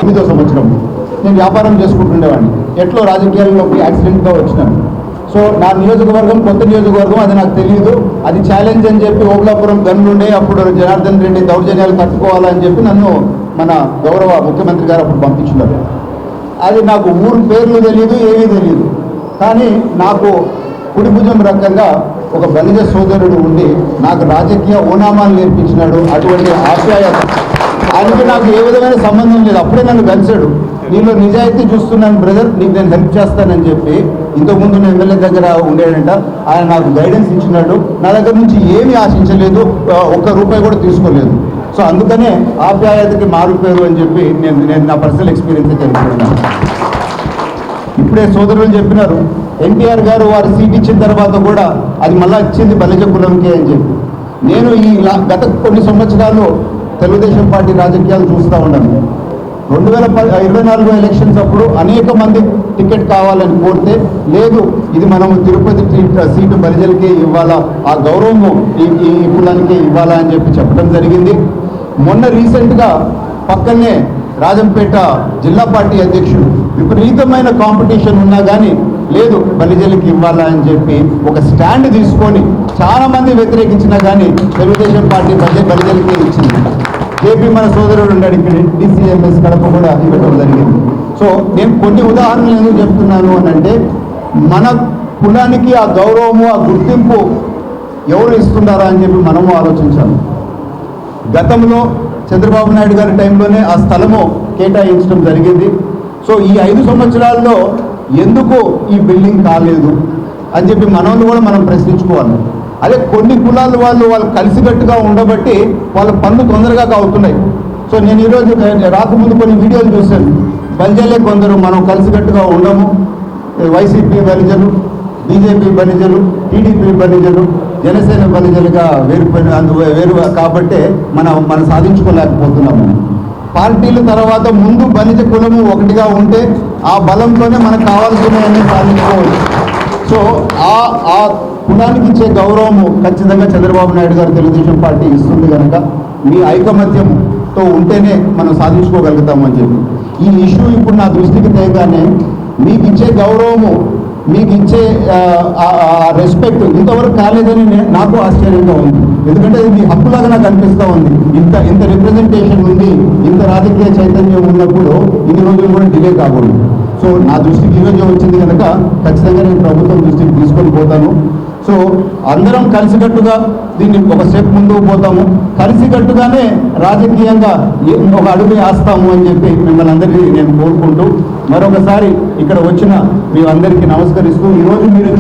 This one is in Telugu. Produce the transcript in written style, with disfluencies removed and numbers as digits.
ఎనిమిదో సంవత్సరం నేను వ్యాపారం చేసుకుంటుండేవాడిని. ఎట్లో రాజకీయాల్లోకి యాక్సిడెంట్గా వచ్చినాను. సో నా నియోజకవర్గం కొత్త నియోజకవర్గం, అది నాకు తెలియదు. అది ఛాలెంజ్ అని చెప్పి ఓబులాపురం గన్నుండే అప్పుడు జనార్దన్ రెడ్డి దౌర్జన్యాలు తట్టుకోవాలని చెప్పి నన్ను మన గౌరవ ముఖ్యమంత్రి గారు అప్పుడు పంపించినారు. అది నాకు ఊరు పేర్లు తెలియదు, ఏమీ తెలియదు. కానీ నాకు కుడి భుజం రకంగా ఒక బలిజ సోదరుడు ఉండి నాకు రాజకీయ ఓనామాలు నేర్పించినాడు. అటువంటి ఆప్యాయత ఆయనకి నాకు ఏ విధమైన సంబంధం లేదు. అప్పుడే నన్ను కలిశాడు. నీలో నిజాయితీ చూస్తున్నాను బ్రదర్, నీకు నేను హెల్ప్ చేస్తానని చెప్పి ఇంతకుముందు నేను ఎమ్మెల్యే దగ్గర ఉండేడంట. ఆయన నాకు గైడెన్స్ ఇచ్చినాడు. నా దగ్గర నుంచి ఏమీ ఆశించలేదు, ఒక్క రూపాయి కూడా తీసుకోలేదు. సో అందుకనే ఆప్యాయతకి మారిపోయారు అని చెప్పి నేను నా పర్సనల్ ఎక్స్పీరియన్స్ తెలుసుకున్నాను. ఇప్పుడే సోదరులు చెప్పినారు, ఎన్టీఆర్ గారు వారి సీట్ ఇచ్చిన తర్వాత కూడా అది మళ్ళీ ఇచ్చింది బలిజ కులంకే అని చెప్పి. నేను ఈ గత కొన్ని సంవత్సరాలు తెలుగుదేశం పార్టీ రాజకీయాలు చూస్తూ ఉన్నాను. 2024 ఎలక్షన్స్ అప్పుడు అనేక మంది టికెట్ కావాలని కోరితే లేదు, ఇది మనము తిరుపతి సీటు బలిజలకే ఇవ్వాలా, ఆ గౌరవము ఈ కులానికే ఇవ్వాలా అని చెప్పి చెప్పడం జరిగింది. మొన్న రీసెంట్గా పక్కనే రాజంపేట జిల్లా పార్టీ అధ్యక్షుడు విపరీతమైన కాంపిటీషన్ ఉన్నా కానీ లేదు బలిజలకి ఇవ్వాలా అని చెప్పి ఒక స్టాండ్ తీసుకొని చాలా మంది వ్యతిరేకించినా కానీ తెలుగుదేశం పార్టీ బలిజలకే ఇచ్చింది. జేపీ మన సోదరుడు ఉన్నాడు ఇక్కడ, DCMS కడప కూడా ఇవ్వడం జరిగింది. సో నేను కొన్ని ఉదాహరణలు ఎందుకు చెప్తున్నాను అని అంటే, మన కులానికి ఆ గౌరవము ఆ గుర్తింపు ఎవరు ఇస్తున్నారా అని చెప్పి మనము ఆలోచించాలి. గతంలో చంద్రబాబు నాయుడు గారి టైంలోనే ఆ స్థలము కేటాయించడం జరిగింది. సో ఈ 5 సంవత్సరాల్లో ఎందుకు ఈ బిల్డింగ్ కాలేదు అని చెప్పి మనల్ని కూడా మనం ప్రశ్నించుకోవాలి. అదే కొన్ని కులాల వాళ్ళు కలిసికట్టుగా ఉండబట్టి వాళ్ళ పనులు తొందరగా అవుతున్నాయి. సో నేను ఈరోజు రాకముందు కొన్ని వీడియోలు చూశాను. బలిజలే కొందరు మనం కలిసికట్టుగా ఉండము, వైసీపీ బలిజలు, బీజేపీ బలిజలు, టీడీపీ బలిజలు, జనసేన బలిజలుగా వేరు కాబట్టే మనం సాధించుకోలేకపోతున్నాము. పార్టీల తర్వాత ముందు బలిజ కులము ఒకటిగా ఉంటే ఆ బలంతోనే మనకు కావాల్సినవన్నీ సాధించుకోవచ్చు. సో ఆ కులానికి ఇచ్చే గౌరవము ఖచ్చితంగా చంద్రబాబు నాయుడు గారు తెలుగుదేశం పార్టీ ఇస్తుంది కనుక మీ ఐకమత్యంతో ఉంటేనే మనం సాధించుకోగలుగుతాము అని చెప్పి ఈ ఇష్యూ ఇప్పుడు నా దృష్టికి తేగానే మీకు ఇచ్చే గౌరవము, మీకు ఇచ్చే రెస్పెక్ట్ ఇంతవరకు కాలేదని నాకు ఆశ్చర్యంగా ఉంది. ఎందుకంటే ఇది మీ హక్కులాగా నాకు అనిపిస్తూ ఉంది. ఇంత రిప్రజెంటేషన్ ఉంది, ఇంత రాజకీయ చైతన్యం ఉన్నప్పుడు ఇన్ని రోజులు కూడా డిలే కాకూడదు. సో నా దృష్టికి ఈరోజు వచ్చింది కనుక ఖచ్చితంగా నేను ప్రభుత్వం దృష్టికి తీసుకొని పోతాను. సో అందరం కలిసికట్టుగా దీన్ని ఒక స్టెప్ ముందుకు పోతాము, కలిసికట్టుగానే రాజకీయంగా ఒక అడుగు వేస్తాము అని చెప్పి మిమ్మల్ని అందరికీ నేను కోరుకుంటూ మరొకసారి ఇక్కడ వచ్చిన మీ అందరికీ నమస్కరిస్తూ ఈరోజు మీరు